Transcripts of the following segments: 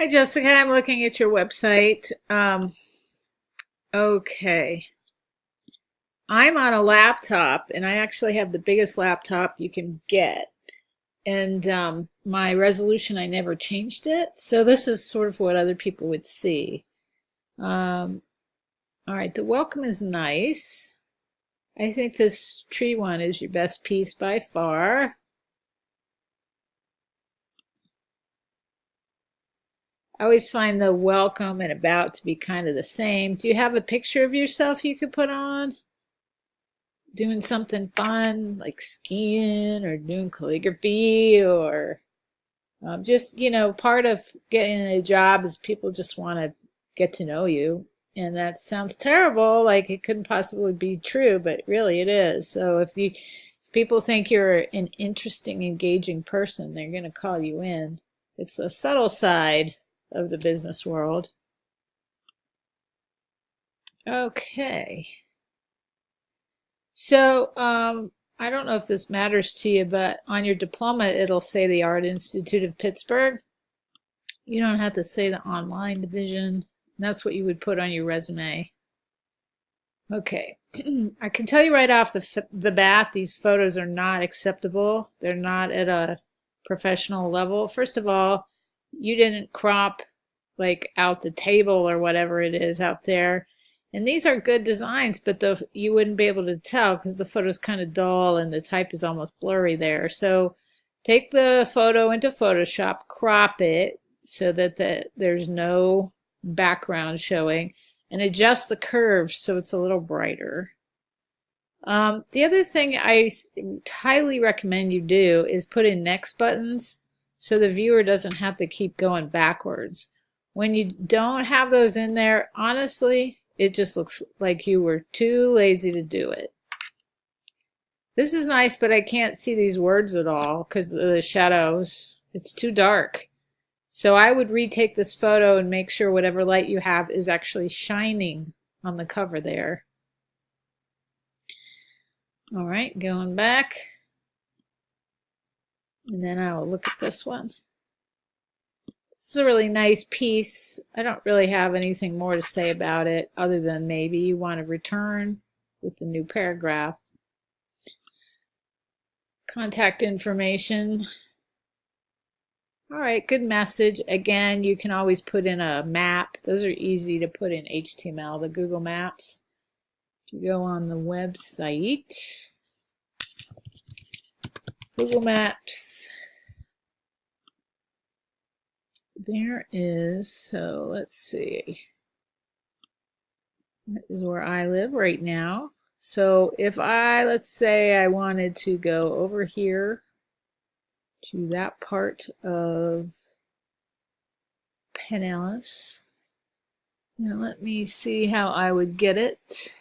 Hi, Jessica. I'm looking at your website. Okay. I'm on a laptop, and I actually have the biggest laptop you can get. And my resolution, I never changed it. So this is sort of what other people would see. Um, all right, the welcome is nice. I think this tree one is your best piece by far. I always find the welcome and about to be kind of the same. Do you have a picture of yourself you could put on? Doing something fun like skiing or doing calligraphy or just, part of getting a job is people just want to get to know you. And that sounds terrible, like it couldn't possibly be true, but really it is. So if people think you're an interesting, engaging person, they're going to call you in. It's a subtle side of the business world. Okay. So, I don't know if this matters to you, but on your diploma, it'll say the Art Institute of Pittsburgh. You don't have to say the online division. That's what you would put on your resume. Okay. I can tell you right off the bat, these photos are not acceptable. They're not at a professional level. First of all, you didn't crop like out the table or whatever it is out there. And these are good designs, but you wouldn't be able to tell because the photo's kind of dull and the type is almost blurry there. So take the photo into Photoshop, crop it so that there's no background showing, and adjust the curves so it's a little brighter. The other thing I highly recommend you do is put in next buttons so the viewer doesn't have to keep going backwards. When you don't have those in there, honestly, it just looks like you were too lazy to do it. This is nice, but I can't see these words at all because of the shadows. It's too dark. So I would retake this photo and make sure whatever light you have is actually shining on the cover there. All right, going back. And then I will look at this one. This is a really nice piece. I don't really have anything more to say about it other than maybe you want to return with the new paragraph. Contact information. All right, good message. Again, you can always put in a map. Those are easy to put in HTML, the Google Maps. If you go on the website, Google Maps, there is, so let's see. That is where I live right now. So if let's say I wanted to go over here to that part of Pinellas. Now let me see how I would get it.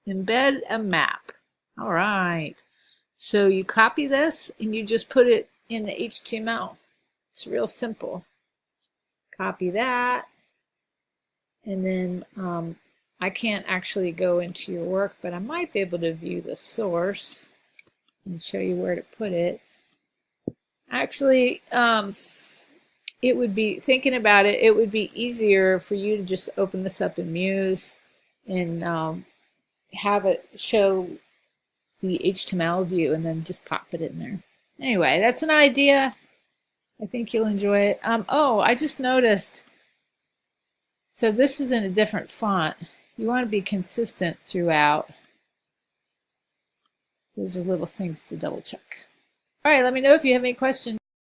Embed a map. All right. So you copy this and you just put it in the HTML. It's real simple. Copy that. And then I can't actually go into your work, but I might be able to view the source and show you where to put it. Actually, it would be, thinking about it, it would be easier for you to just open this up in Muse and have it show the HTML view and then just pop it in there. Anyway, that's an idea. I think you'll enjoy it. Oh, I just noticed, so this is in a different font. You want to be consistent throughout. Those are little things to double check. All right, let me know if you have any questions.